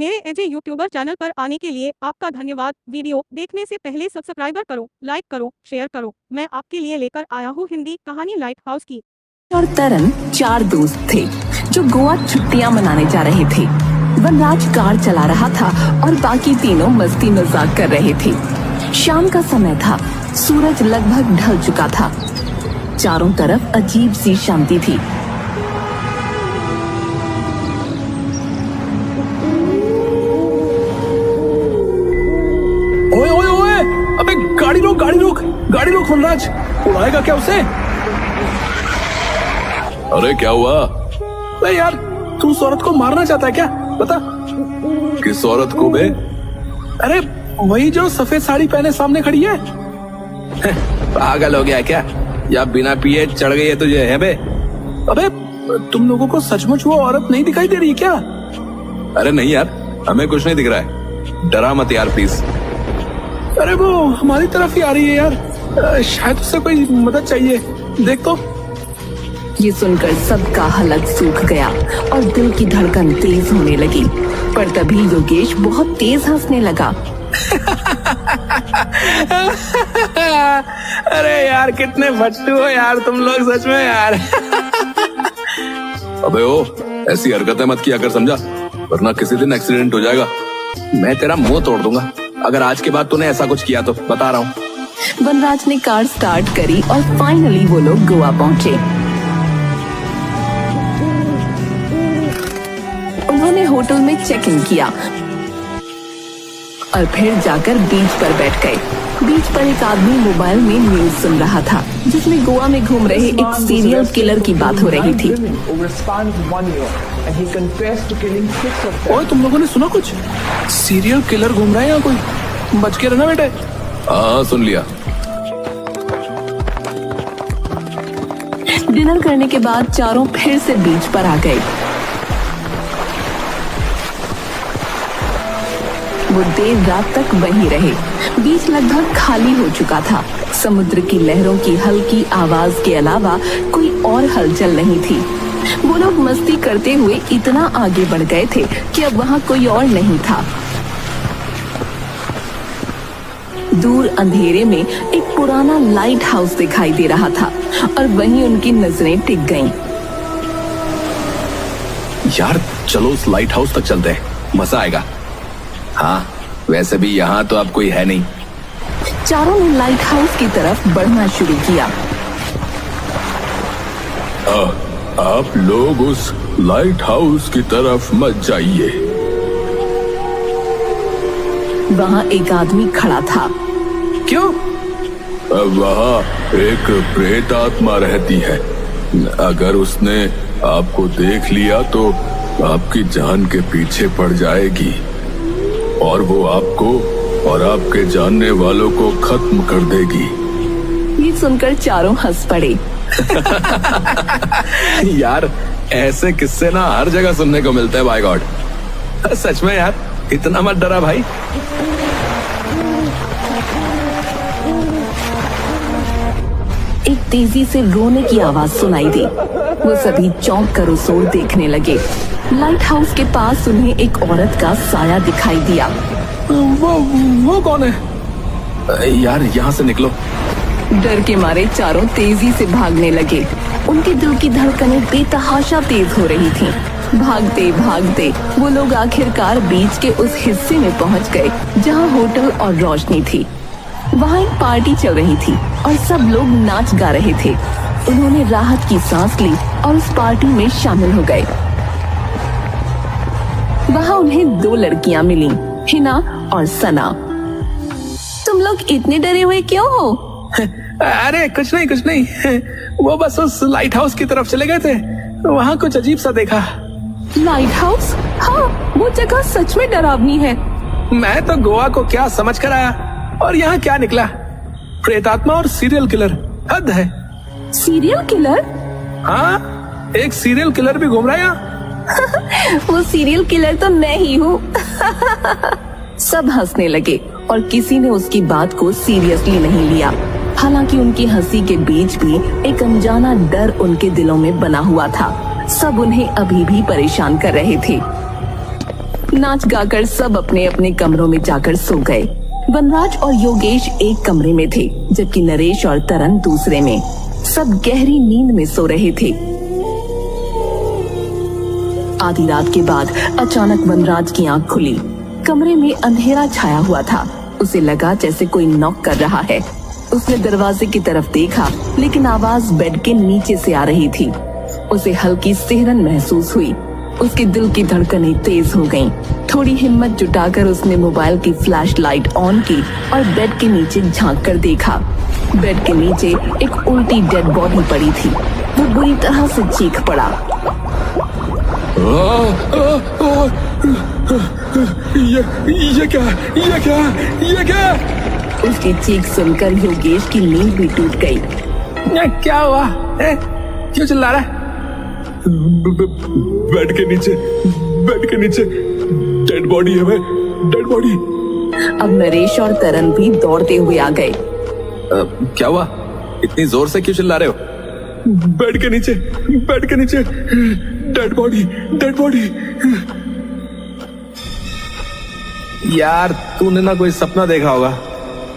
मेरे एजे YouTuber channel पर आने के लिए आपका धन्यवाद। वीडियो देखने से पहले सब्सक्राइबर करो, लाइक करो, शेयर करो। मैं आपके लिए लेकर आया हूँ हिंदी कहानी लाइट हाउस की। और तरन 4 दोस्त थे जो गोवा छुट्टियां मनाने जा रहे थे। वनराज कार चला रहा था और बाकी तीनों मस्ती मजाक कर रहे थे। शाम का समय था, सूरज लगभग ढल चुका था। चारों तरफ अजीब सी शांति थी। ओए ओए ओए, अबे गाड़ी रोक वनराज, उड़ाएगा क्या उसे? अरे क्या हुआ? अरे यार, तू उस औरत को मारना चाहता है क्या? बता। किस औरत को बे? अरे वही जो सफेद साड़ी पहने सामने खड़ी है। पागल हो गया क्या? या बिना पिए चढ़ गई है तुझे है बे? अबे तुम लोगों को सचमुच वो औरत नहीं दिखाई दे रही है क्या? अरे नहीं यार, हमें कुछ नहीं दिख रहा है। डरा मत यार प्लीज। अरे वो हमारी तरफ ही आ रही है यार, शायद उसे कोई मदद चाहिए। देख तो। ये सुनकर सबका हलक सूख गया और दिल की धड़कन तेज होने लगी। पर तभी योगेश बहुत तेज हंसने लगा। अरे यार, कितने फट्टू हो यार तुम लोग, सच में यार। अबे ओ, ऐसी हरकतें मत किया कर, समझा? वरना किसी दिन एक्सीडेंट हो जाएगा। मैं तेरा मुंह तोड़ दूंगा अगर आज के बाद तूने ऐसा कुछ किया तो, बता रहा हूँ। वनराज ने कार स्टार्ट करी और फाइनली वो लोग गोवा पहुंचे। उन्होंने होटल में चेक इन किया और फिर जाकर बीच पर बैठ गए। बीच पर एक आदमी मोबाइल में न्यूज सुन रहा था, जिसमें गोवा में घूम रहे एक सीरियल किलर की बात हो रही थी। ओए तुम लोगों ने सुना कुछ? सीरियल किलर घूम रहा है यहाँ कोई? बच के रहना बेटे। हाँ सुन लिया। डिनर करने के बाद चारों फिर से बीच पर आ गए। वो देर रात तक वहीं रहे। बीच लगभग खाली हो चुका था। समुद्र की लहरों की हल्की आवाज के अलावा कोई और हलचल नहीं थी। वो लोग मस्ती करते हुए इतना आगे बढ़ गए थे कि अब वहाँ कोई और नहीं था। दूर अंधेरे में एक पुराना लाइट हाउस दिखाई दे रहा था और वहीं उनकी नजरें टिक गईं। यार चलो उस लाइट हाउस तक चलते हैं, मजा आएगा। हाँ वैसे भी यहाँ तो अब कोई है नहीं। चारों ने लाइट हाउस की तरफ बढ़ना शुरू किया। आप लोग उस लाइट हाउस की तरफ मत जाइए। वहाँ एक आदमी खड़ा था। क्यों? वहाँ एक प्रेत आत्मा रहती है। अगर उसने आपको देख लिया तो आपकी जान के पीछे पड़ जाएगी और वो आपको और आपके जानने वालों को खत्म कर देगी। ये सुनकर चारों हंस पड़े। यार ऐसे किस्से ना हर जगह सुनने को मिलते हैं, बाय गॉड। सच में यार, इतना मत डरा भाई। एक तेजी से रोने की आवाज सुनाई दी। वो सभी चौंक कर उस ओर देखने लगे। लाइट हाउस के पास उन्हें एक औरत का साया दिखाई दिया। वो कौन है? यार यहाँ से निकलो। डर के मारे चारों तेजी से भागने लगे। उनके दिल की धड़कनें बेतहाशा तेज हो रही थीं। भागते भागते वो लोग आखिरकार बीच के उस हिस्से में पहुंच गए जहां होटल और रोशनी थी। वहां एक पार्टी चल रही थी और सब लोग नाच गा रहे थे। उन्होंने राहत की सांस ली और उस पार्टी में शामिल हो गए। वहां उन्हें 2 लड़कियां मिली, हिना और सना। तुम लोग इतने डरे हुए क्यों हो? अरे कुछ नहीं। वो बस उस लाइट हाउस की तरफ चले गए थे, वहाँ कुछ अजीब सा देखा। Light house? हाँ, वो जगह सच में डरावनी है। मैं तो गोवा को क्या समझ कर आया और यहाँ क्या निकला? प्रेतात्मा और सीरियल किलर, हद है। Serial killer? हाँ, एक सीरियल किलर भी घूम रहा है यहाँ। वो सीरियल किलर तो मैं ही हूँ। सब हंसने लगे और किसी ने उसकी बात को सीरियसली नहीं लिया। हालांकि उनकी हंसी के बीच भी एक अनजाना डर उनके दिलों में बना हुआ था। सब उन्हें अभी भी परेशान कर रहे थे। नाच गाकर सब अपने अपने कमरों में जाकर सो गए। वनराज और योगेश एक कमरे में थे, जबकि नरेश और तरन दूसरे में। सब गहरी नींद में सो रहे थे। आधी रात के बाद अचानक वनराज की आंख खुली। कमरे में अंधेरा छाया हुआ था। उसे लगा जैसे कोई नॉक कर रहा है। उसने दरवाजे की तरफ देखा, लेकिन आवाज बेड के नीचे से आ रही थी। उसे हल्की सिहरन महसूस हुई। उसके दिल की धड़कनें तेज हो गईं। थोड़ी हिम्मत जुटाकर उसने मोबाइल की फ्लैश लाइट ऑन की और बेड के नीचे झांक कर देखा। बेड के नीचे एक उल्टी डेड बॉडी पड़ी थी। वो बुरी तरह से चीख पड़ा। ये क्या? उसकी चीख सुनकर योगेश की नींद भी टूट गई। क्या हुआ? क्यों चिल्ला रहा है? बेड के नीचे डेड बॉडी है। Dead body. अब नरेश और तरन भी दौड़ते हुए आ गए। क्या हुआ? इतनी जोर से क्यों चिल्ला रहे हो? बेड के नीचे डेड बॉडी। यार तूने ना कोई सपना देखा होगा।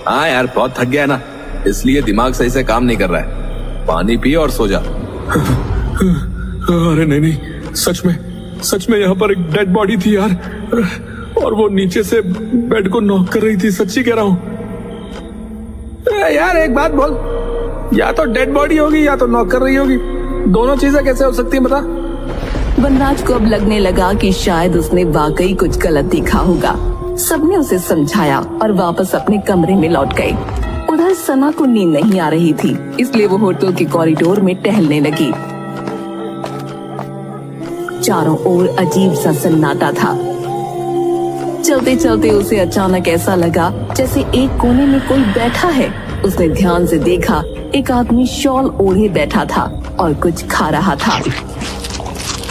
हाँ यार, बहुत थक गया है ना, इसलिए दिमाग सही से काम नहीं कर रहा है। पानी पी और सो जा। अरे नहीं, सच में यहाँ पर एक डेड बॉडी थी यार, और वो नीचे से बेड को नॉक कर रही थी। सच्ची कह रहा हूँ यार। एक बात बोल, या तो डेड बॉडी होगी या तो नॉक कर रही होगी। दोनों चीजें कैसे हो सकती है बता? वनराज को अब लगने लगा कि शायद उसने वाकई कुछ गलत देखा होगा। सबने उसे समझाया और वापस अपने कमरे में लौट गए। उधर सना को नींद नहीं आ रही थी, इसलिए वो होटल के कॉरिडोर में टहलने लगी। चारों ओर अजीब सा सन्नाटा था। चलते चलते उसे अचानक ऐसा लगा जैसे एक कोने में कोई बैठा है। उसने ध्यान से देखा, एक आदमी शॉल ओढ़े बैठा था और कुछ खा रहा था।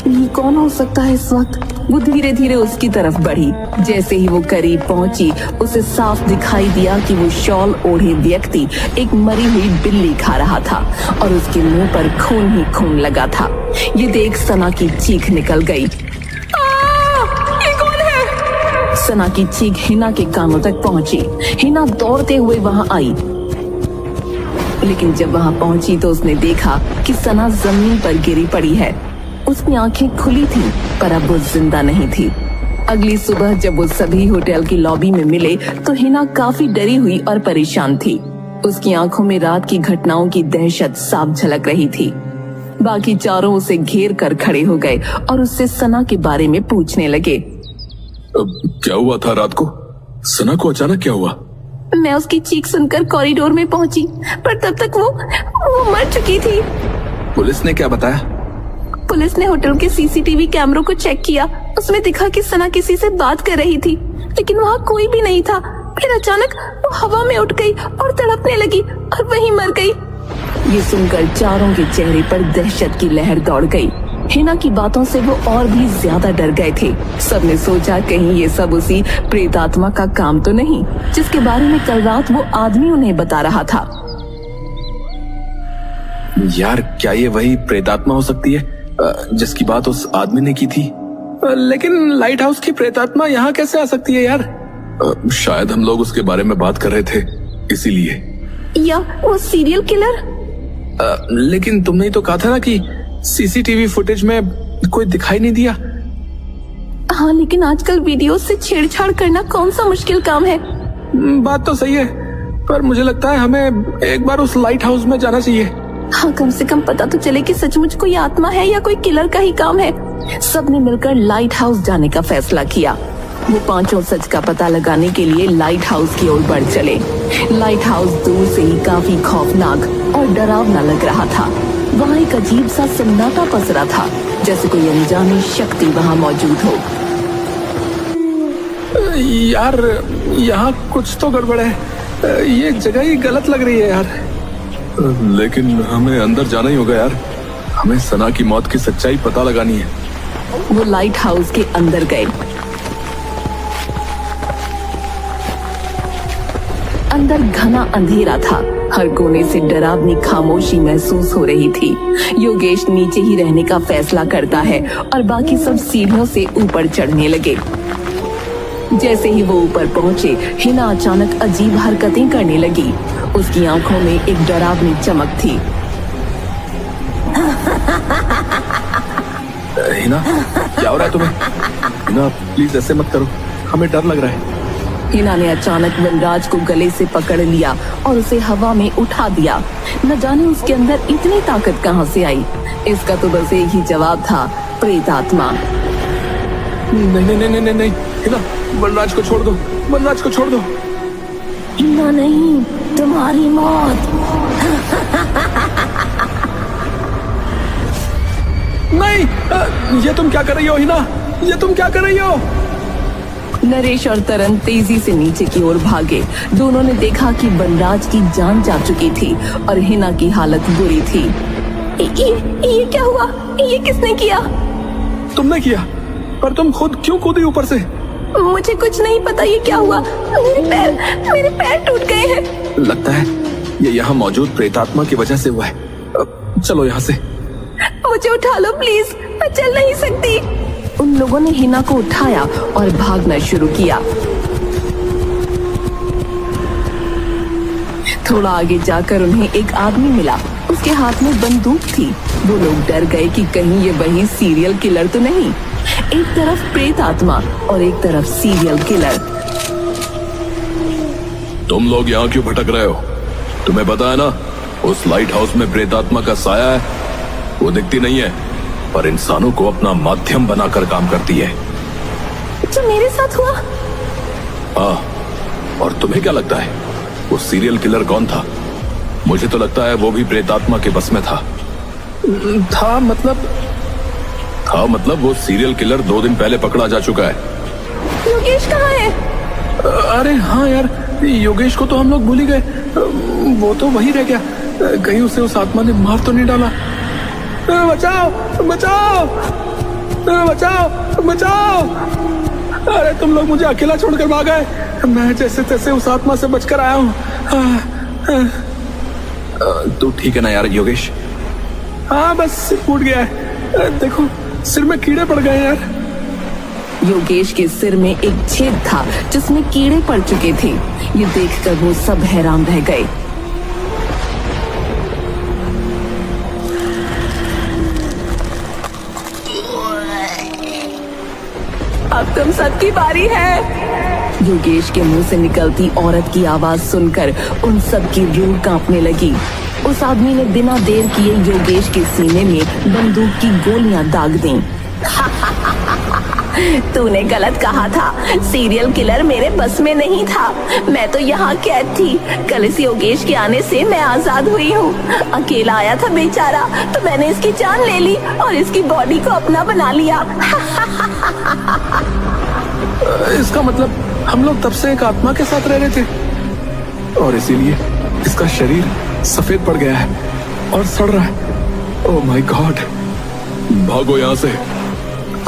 ये कौन हो सकता है इस वक्त? वो धीरे धीरे उसकी तरफ बढ़ी। जैसे ही वो करीब पहुंची, उसे साफ दिखाई दिया कि वो शॉल ओढ़े व्यक्ति एक मरी हुई बिल्ली खा रहा था और उसके मुंह पर खून ही खून लगा था। ये देख सना की चीख निकल गई। ये कौन है? सना की चीख हिना के कानों तक पहुंची। हिना दौड़ते हुए वहां आई, लेकिन जब वहां पहुंची तो उसने देखा कि सना जमीन पर गिरी पड़ी है। उसकी आंखें खुली थी, पर अब वो जिंदा नहीं थी। अगली सुबह जब वो सभी होटल की लॉबी में मिले तो हिना काफी डरी हुई और परेशान थी। उसकी आंखों में रात की घटनाओं की दहशत साफ झलक रही थी। बाकी चारों उसे घेर कर खड़े हो गए और उससे सना के बारे में पूछने लगे। क्या हुआ था रात को? सना को अचानक क्या हुआ? मैं उसकी चीख सुनकर कॉरिडोर में पहुंची, पर तब तक वो मर चुकी थी। पुलिस ने क्या बताया? पुलिस ने होटल के सीसीटीवी कैमरों को चेक किया। उसमें दिखा कि सना किसी से बात कर रही थी, लेकिन वहाँ कोई भी नहीं था। फिर अचानक वो हवा में उठ गई और तड़पने लगी और वहीं मर गई। ये सुनकर चारों के चेहरे पर दहशत की लहर दौड़ गई। हिना की बातों से वो और भी ज्यादा डर गए थे। सबने सोचा कहीं ये सब उसी प्रेतात्मा का काम तो नहीं, जिसके बारे में कल रात वो आदमी उन्हें बता रहा था। यार क्या ये वही प्रेतात्मा हो सकती है जिसकी बात उस आदमी ने की थी? लेकिन लाइट हाउस की प्रेतात्मा यहाँ कैसे आ सकती है यार? शायद हम लोग उसके बारे में बात कर रहे थे, इसीलिए। या वो सीरियल किलर? लेकिन तुमने तो कहा था ना कि सीसीटीवी फुटेज में कोई दिखाई नहीं दिया। हाँ, लेकिन आजकल वीडियो से छेड़छाड़ करना कौन सा मुश्किल काम है। बात तो सही है, पर मुझे लगता है हमें एक बार उस लाइट हाउस में जाना चाहिए। हाँ, कम से कम पता तो चले कि सचमुच कोई आत्मा है या कोई किलर का ही काम है। सबने मिलकर लाइट हाउस जाने का फैसला किया। वो पांचों सच का पता लगाने के लिए लाइट हाउस की ओर बढ़ चले। लाइट हाउस दूर से ही काफी खौफनाक और डरावना लग रहा था। वहाँ एक अजीब सा सन्नाटा पसरा था, जैसे कोई अनजानी शक्ति वहाँ मौजूद हो। यार यहाँ कुछ तो गड़बड़ है। ये जगह ही गलत लग रही है यार। लेकिन हमें अंदर जाना ही होगा यार। हमें सना की मौत की सच्चाई पता लगानी है। वो लाइट हाउस के अंदर गए। अंदर घना अंधेरा था। हर कोने से डरावनी खामोशी महसूस हो रही थी। योगेश नीचे ही रहने का फैसला करता है और बाकी सब सीढ़ियों से ऊपर चढ़ने लगे। जैसे ही वो ऊपर पहुंचे, हिना अचानक अजीब हरकतें करने लगी। उसकी आंखों में एक डरावनी चमक थी। हिना, क्या हो रहा है तुम्हें? हिना, प्लीज ऐसे मत करो, हमें डर लग रहा है। हिना ने अचानक वनराज को गले से पकड़ लिया और उसे हवा में उठा दिया। न जाने उसके अंदर इतनी ताकत कहां से आई। इसका तो बस एक ही जवाब था, प्रेत आत्मा। नहीं नहीं नहीं नहीं नहीं, हिना, वनराज को छोड़ दो, वनराज को छोड़ दो। हिना नहीं, तुम्हारी मौत। नहीं, ये तुम क्या कर रही हो हिना? ये तुम क्या कर रही हो? नरेश और तरन तेजी से नीचे की ओर भागे। दोनों ने देखा कि वनराज की जान जा चुकी थी और हिना की हालत बुरी थी। ये क्या हुआ? ये किसने किया? तुमने किया, पर तुम खुद क्यों कूदी ऊपर से? मुझे कुछ नहीं पता ये क्या हुआ। मेरे पैर टूट गए हैं। लगता है ये यहाँ मौजूद प्रेतात्मा की वजह से हुआ है। चलो यहाँ से। मुझे उठा लो प्लीज, मैं चल नहीं सकती। उन लोगों ने हिना को उठाया और भागना शुरू किया। थोड़ा आगे जाकर उन्हें एक आदमी मिला। उसके हाथ में बंदूक थी। वो लोग डर गए कि कहीं ये वही सीरियल किलर तो नहीं। एक तरफ प्रेत आत्मा और एक तरफ सीरियल किलर। तुम लोग यहाँ क्यों भटक रहे हो? तुम्हें पता है ना, उस लाइट हाउस में प्रेतात्मा का साया है। वो दिखती नहीं है, पर इंसानों को अपना माध्यम बनाकर काम करती है। जो मेरे साथ हुआ? हाँ, और तुम्हें क्या लगता है वो सीरियल किलर कौन था? मुझे तो लगता है वो भी प्रेतात्मा के बस में था। मतलब वो सीरियल किलर 2 दिन पहले पकड़ा जा चुका है। योगेश कहाँ है? अरे हाँ यार, योगेश को तो हम लोग भूल ही गए। वो तो वही रह गया। कहीं उसे उस आत्मा ने मार तो नहीं डाला? बचाओ बचाओ बचाओ बचाओ! अरे तुम लोग मुझे अकेला छोड़कर भाग गए। मैं जैसे तैसे उस आत्मा से बचकर आया हूँ। तू ठीक है ना यार योगेश? हाँ, बस सिर फूट गया है। देखो, सिर में कीड़े पड़ गए यार। योगेश के सिर में एक छेद था जिसमें कीड़े पड़ चुके थे। ये देखकर वो सब हैरान रह गए। अब तुम सबकी बारी है। योगेश के मुंह से निकलती औरत की आवाज सुनकर उन सब की रूह कांपने लगी। उस आदमी ने बिना देर किए योगेश के सीने में बंदूक की गोलियां दाग दी। तूने गलत कहा था, सीरियल किलर मेरे बस में नहीं था। मैं तो यहाँ कैद थी। कल इस योगेश के आने से मैं आजाद हुई हूँ। अकेला आया था बेचारा, तो मैंने इसकी जान ले ली और इसकी बॉडी को अपना बना लिया। इसका मतलब हम लोग तब से एक आत्मा के साथ रह रहे थे और इसीलिए इसका शरीर सफेद पड़ गया है और सड़ रहा है। Oh my God! भागो यहाँ से।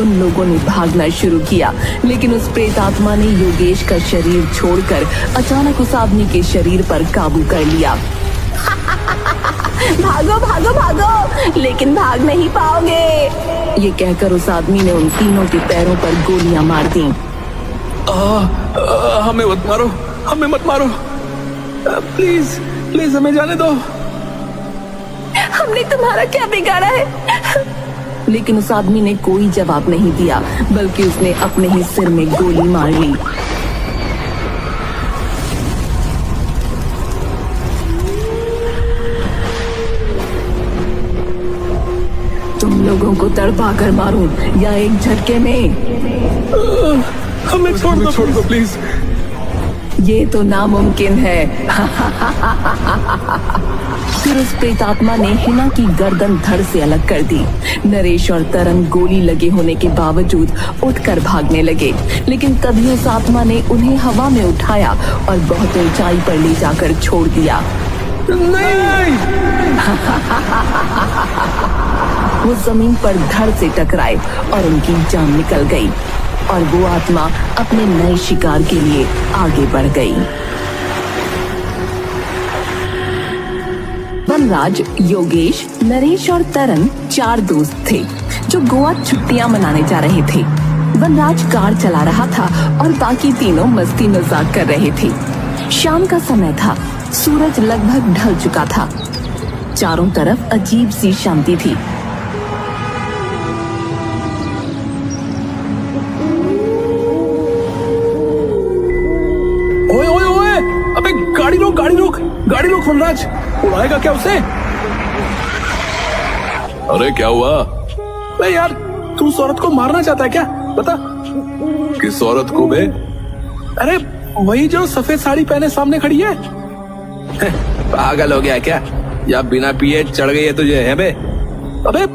उन लोगों ने भागना शुरू किया, लेकिन उस प्रेत आत्मा ने योगेश का शरीर छोड़कर अचानक उस आदमी के शरीर पर काबू कर लिया। भागो भागो भागो, लेकिन भाग नहीं पाओगे। ये कहकर उस आदमी ने उन तीनों के पैरों पर गोलियां मार दी। हमें मत मारो, हमें मत मारो, प्लीज प्लीज हमें जाने दो। हमने तुम्हारा क्या बिगाड़ा है? लेकिन उस आदमी ने कोई जवाब नहीं दिया, बल्कि उसने अपने ही सिर में गोली मार ली। तुम लोगों को तड़पा कर मारूं या एक झटके में? हमें छोड़ दो प्लीज। ये तो नामुमकिन है। फिर उस प्रेतात्मा ने हिना की गर्दन धड़ से अलग कर दी। नरेश और तरन गोली लगे होने के बावजूद उठकर भागने लगे, लेकिन तभी उस आत्मा ने उन्हें हवा में उठाया और बहुत ऊंचाई पर ले जाकर छोड़ दिया। नहीं! वो जमीन पर धड़ से टकराए और उनकी जान निकल गई और वो आत्मा अपने नए शिकार के लिए आगे बढ़ गई। वनराज, योगेश, नरेश और तरन 4 दोस्त थे जो गोवा छुट्टियां मनाने जा रहे थे। वनराज कार चला रहा था और बाकी तीनों मस्ती मजाक कर रहे थे। शाम का समय था, सूरज लगभग ढल चुका था। चारों तरफ अजीब सी शांति थी। ओए ओए ओए, अबे गाड़ी रोक गाड़ी रोक गाड़ी रोक वनराज, उड़ाएगा क्या उसे? अरे क्या हुआ? अरे यार, तू उस औरत को मारना चाहता है क्या? बता। किस औरत को बे? अरे वही जो सफेद साड़ी पहने सामने खड़ी है। पागल हो गया क्या, या बिना पिए चढ़ गई है तुझे है बे? अबे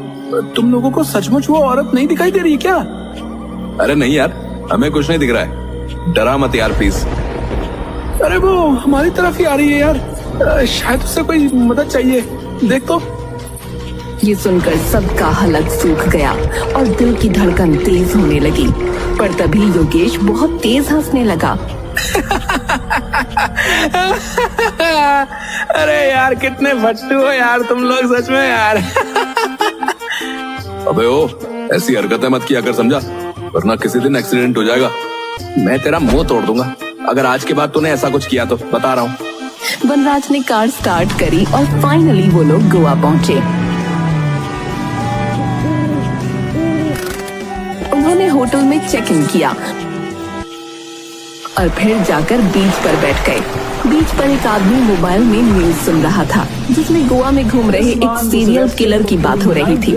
तुम लोगों को सचमुच वो औरत नहीं दिखाई दे रही है क्या? अरे नहीं यार, हमें कुछ नहीं दिख रहा है, डरा मत यार प्लीज। अरे वो हमारी तरफ ही आ रही है यार, शायद उसे कोई मदद चाहिए, देख तो। ये सुनकर सबका हलक सूख गया और दिल की धड़कन तेज होने लगी। पर तभी योगेश बहुत तेज हंसने लगा। अरे यार कितने फट्टू हो यार तुम लोग सच में यार। अबे ओ, ऐसी हरकतें मत किया कर, समझा? वरना किसी दिन एक्सीडेंट हो जाएगा। मैं तेरा मुंह तोड़ दूंगा अगर आज के बाद तूने ऐसा कुछ किया तो, बता रहा हूँ। वनराज ने कार स्टार्ट करी और फाइनली वो लोग गोवा पहुंचे। उन्होंने होटल में चेक इन किया और फिर जाकर बीच पर बैठ गए। बीच पर एक आदमी मोबाइल में न्यूज सुन रहा था, जिसमें गोवा में घूम रहे एक सीरियल किलर की बात हो रही थी।